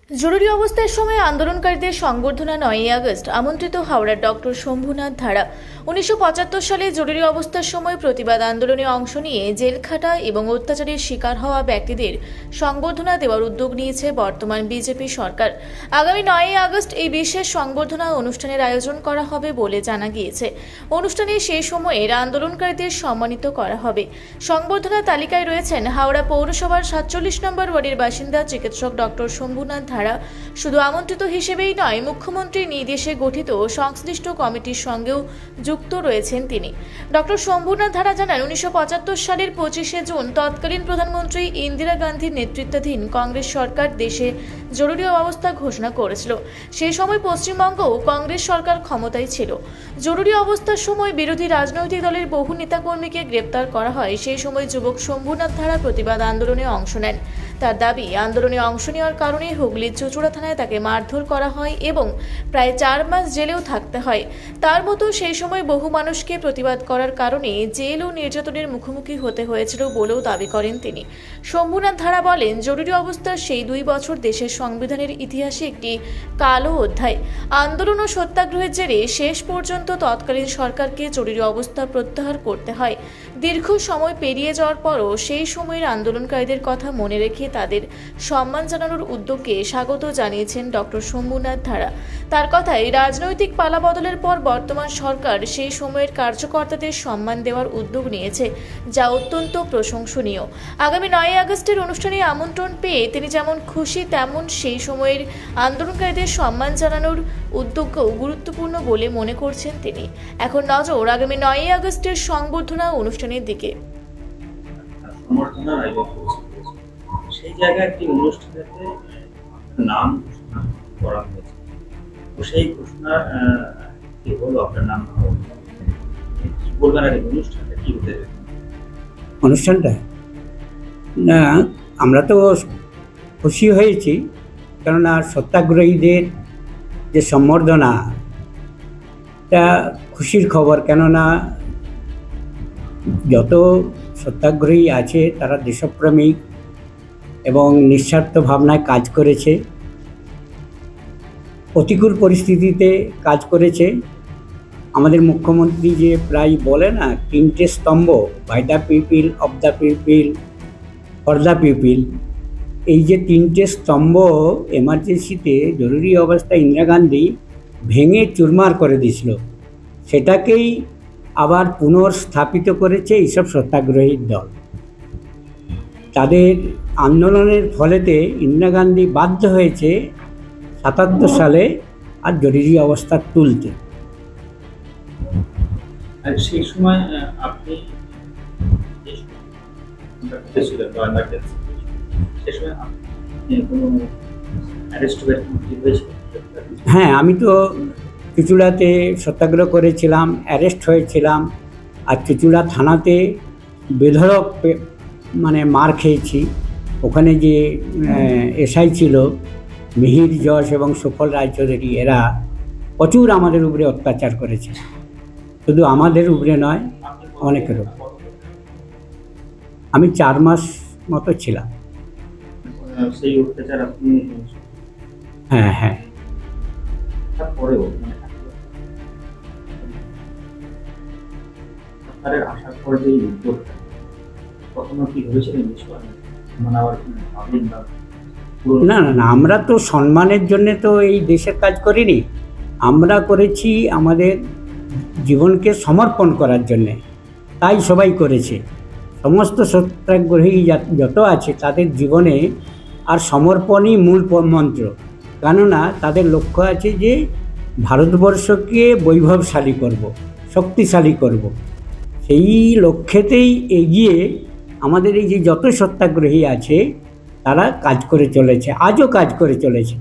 জরুরি অবস্থার সময় আন্দোলনকারীদের সংবর্ধনা 9ই আগস্ট আমন্ত্রিত হাওড়ার ডক্টর শম্ভুনাথ ধারা। 1975 সালে জরুরি অবস্থার সময় প্রতিবাদ আন্দোলনে অংশ নিয়ে জেলখাটা এবং অত্যাচারের শিকার হওয়া ব্যক্তিদের সংবর্ধনা দেওয়ার উদ্যোগ নিয়েছে বর্তমান বিজেপি সরকার। আগামী 9ই আগস্ট এই বিশেষ সংবর্ধনা অনুষ্ঠানের আয়োজন করা হবে বলে জানা গিয়েছে। অনুষ্ঠানে সেই সময়ের আন্দোলনকারীদের সম্মানিত করা হবে। সংবর্ধনা তালিকায় রয়েছেন হাওড়া পৌরসভার 47 নম্বর ওয়ার্ডের বাসিন্দা চিকিৎসক ডক্টর শম্ভুনাথ ধারা। শুধু আমন্ত্রিত হিসেবেই নয়, মুখ্যমন্ত্রীর নির্দেশে গঠিত সংশ্লিষ্ট কমিটির সঙ্গেও যুক্ত রয়েছেন তিনি। ডক্টর শম্ভুনাথ ধারা জানান, 1975 সালের 25শে জুন তৎকালীন প্রধানমন্ত্রী ইন্দিরা গান্ধীর নেতৃত্বাধীন কংগ্রেস সরকার দেশে জরুরি অবস্থা ঘোষণা করেছিল। সেই সময় পশ্চিমবঙ্গেও কংগ্রেস সরকার ক্ষমতায় ছিল। জরুরি অবস্থার সময় বিরোধী রাজনৈতিক দলের বহু নেতাকর্মীকে গ্রেপ্তার করা হয়। সেই সময় যুবক শম্ভুনাথ ধারা প্রতিবাদ আন্দোলনে অংশ নেন। তার দাবি, আন্দোলনে অংশ নেওয়ার কারণে হুগলির চুঁচুড়া থানায় তাকে মারধর করা হয় এবং প্রায় 4 মাস জেলেও থাকতে হয়। তার মতো সেই সময় বহু মানুষকে প্রতিবাদ করার কারণে জেল ও নির্যাতনের মুখোমুখি হতে হয়েছিল বলেও দাবি করেন তিনি। শম্ভুনাথ ধারা বলেন, জরুরি অবস্থার সেই 2 বছর দেশের সংবিধানের ইতিহাসে একটি কালো অধ্যায়। আন্দোলন ও সত্যাগ্রহের জেরে শেষ পর্যন্ত তৎকালীন সরকারকে জরুরি অবস্থা প্রত্যাহার করতে হয়। দীর্ঘ সময় পেরিয়ে যাওয়ার পরও সেই সময়ের আন্দোলনকারীদের কথা মনে রেখে তাদের সম্মান জানানোর উদ্যোগকে স্বাগত জানিয়েছেন ডক্টর শম্ভুনাথ ধারা। তার কথায়, রাজনৈতিক পালাবদলের পর বর্তমান সরকার সেই সময়ের কার্যকর্তাদের সম্মান দেওয়ার উদ্যোগ নিয়েছে, যা অত্যন্ত প্রশংসনীয়। আগামী 9ই আগস্টের অনুষ্ঠানে আমন্ত্রণ পেয়ে তিনি যেমন খুশি, তেমন সেই সময়ের আন্দোলনকারীদের সম্মান জানানোর উদ্যোগও গুরুত্বপূর্ণ বলে মনে করছেন তিনি। এখন নজর আগামী 9ই আগস্টের সংবর্ধনা অনুষ্ঠানের দিকে। সেই জায়গায় একটি অনুষ্ঠানেতে নাম ঘোষণা করা হয়েছে। তো সেই ঘোষণা কি হলো, আপনার নাম কি বলবেন? আর অনুষ্ঠানটা কি হতে যাবে? অনুষ্ঠানটা না, আমরা তো খুশি হয়েছি, কেননা সত্যাগ্রহীদের যে সম্বর্ধনা, এটা খুশির খবর। কেননা যত সত্যাগ্রহী আছে তারা দেশপ্রেমিক এবং নিঃস্বার্থ ভাবনায় কাজ করেছে, প্রতিকূল পরিস্থিতিতে কাজ করেছে। আমাদের মুখ্যমন্ত্রী যে প্রায় বলে না, 3টে স্তম্ভ, by the people, of the people, for the people, এই যে 3টে স্তম্ভ এমার্জেন্সিতে জরুরি অবস্থায় ইন্দিরা গান্ধী ভেঙে চুরমার করে দিয়েছিল, সেটাকেই আবার পুনর্স্থাপিত করেছে এইসব সত্যাগ্রহীর দল। তাদের আন্দোলনের ফলেতে ইন্দিরা গান্ধী বাধ্য হয়েছে 77 সালে আর জরুরি অবস্থা তুলতে। আর সেই সময় আপনি হ্যাঁ, আমি তো চুঁচুড়াতে সত্যাগ্রহ করেছিলাম, অ্যারেস্ট হয়েছিলাম, আর চুঁচুড়া থানাতে বেধড়ক মার খেয়েছি। ওখানে যে এসআই ছিল মিহির যশ এবং সুফল রায়চৌধুরী, এরা প্রচুর আমাদের উপরে অত্যাচার করেছে। শুধু আমাদের উপরে নয়, অনেকের উপরে। আমি 4 মাস মতো ছিলাম। সেই অত্যাচার আপনি? হ্যাঁ হ্যাঁ। তারপরেও সরকারের আসার পর যে উদ্যোগটা, কখনো কি ভেবেছিলেন না না না, আমরা তো সম্মানের জন্য তো এই দেশের কাজ করিনি, আমরা করেছি আমাদের জীবনকে সমর্পণ করার জন্যে। তাই সবাই করেছে, সমস্ত সত্যাগ্রহী যত আছে তাদের জীবনে আর সমর্পণই মূল মন্ত্র। কেননা তাদের লক্ষ্য আছে যে ভারতবর্ষকে বৈভবশালী করব, শক্তিশালী করব। সেই লক্ষ্যেতেই এগিয়ে আমাদের এই যে যত সত্যাগ্রহী আছে তারা কাজ করে চলেছে, আজও কাজ করে চলেছে।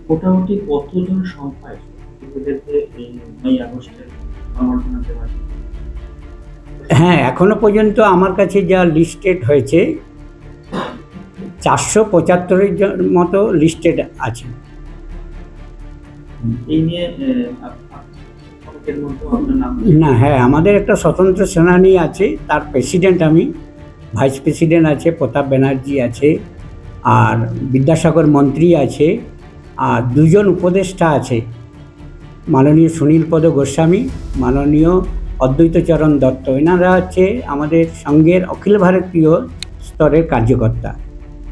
মোটামুটি কতজন সংখ্যায় এই 9ই আগস্টের সম্বর্ধনা দেওয়া? হ্যাঁ, এখনো পর্যন্ত আমার কাছে যা লিস্টেড হয়েছে 475 মতো লিস্টেড আছে। এই নিয়ে না, হ্যাঁ, আমাদের একটা স্বতন্ত্র সেনানী আছে, তার প্রেসিডেন্ট আমি, ভাইস প্রেসিডেন্ট আছে প্রতাপ ব্যানার্জি আছে, আর বিদ্যাসাগর মন্ত্রী আছে, আর দুজন উপদেষ্টা আছে, মাননীয় সুনীলপদ গোস্বামী, মাননীয় অদ্বৈতচরণ দত্ত। এনারা হচ্ছে আমাদের সঙ্ঘের অখিল ভারতীয় স্তরের কার্যকর্তা,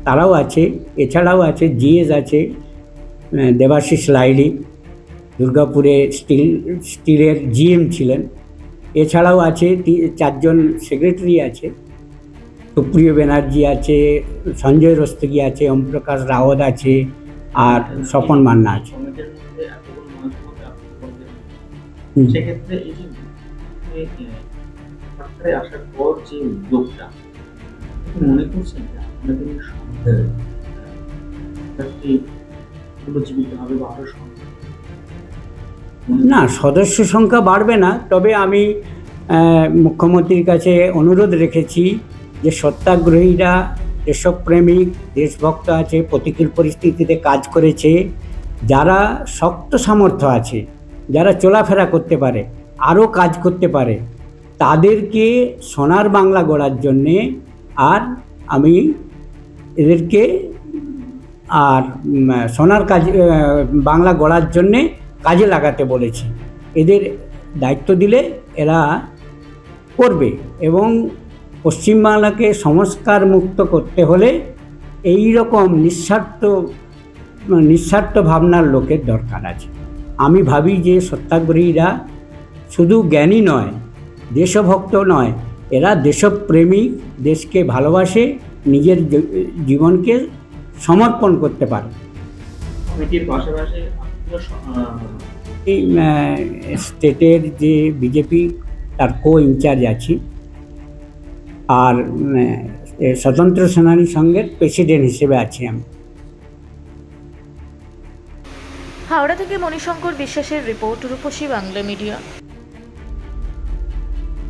তারাও আছে। এছাড়াও আছে জিএস আছে, দেবাশিস লাইলি, দুর্গাপুরে স্টিলের জিএম ছিলেন। এছাড়াও আছে 4জন সেক্রেটারি আছে, সুপ্রিয় ব্যানার্জি আছে, সঞ্জয় রস্তগি আছে, ওমপ্রকাশ রাওয়াত আছে, আর স্বপন মান্না আছে। কমিটির মধ্যে এতগুলো মানুষের মধ্যে আপনি বলবেন, হুম। সেক্ষেত্রে এই যে সরকারে আসার পর যে উদ্যোগটা, আপনি মনে করছেন যে আপনাদের এই সরকারের সরকারটি পুনর্জীবিত হবে বা আরো না, সদস্য সংখ্যা বাড়বে না, তবে আমি মুখ্যমন্ত্রীর কাছে অনুরোধ রেখেছি যে সত্যাগ্রহীরা দেশপ্রেমিক, দেশভক্ত আছে, প্রতিকূল পরিস্থিতিতে কাজ করেছে, যারা শক্ত সামর্থ্য আছে, যারা চলাফেরা করতে পারে, আরও কাজ করতে পারে, তাদেরকে সোনার বাংলা গড়ার জন্যে আর আমি এদেরকে আর সোনার কাজ বাংলা গড়ার জন্যে কাজে লাগাতে বলেছি। এদের দায়িত্ব দিলে এরা করবে, এবং পশ্চিমবাংলাকে সংস্কার মুক্ত করতে হলে এই রকম নিঃস্বার্থ ভাবনার লোকের দরকার আছে। আমি ভাবি যে সত্যাগ্রহীরা শুধু জ্ঞানী নয়, দেশভক্ত নয়, এরা দেশপ্রেমিক, দেশকে ভালোবাসে, নিজের জীবনকে সমর্পণ করতে পারে। কমিটির পাশাপাশি এই স্টেটের যে বিজেপি তার ইনচার্জ আছি, আর স্বতন্ত্র সেনানী সংঘের প্রেসিডেন্ট হিসেবে আছি আমি। হাওড়া থেকে মণিশঙ্কর বিশ্বাসের রিপোর্ট, রূপসী বাংলা মিডিয়া।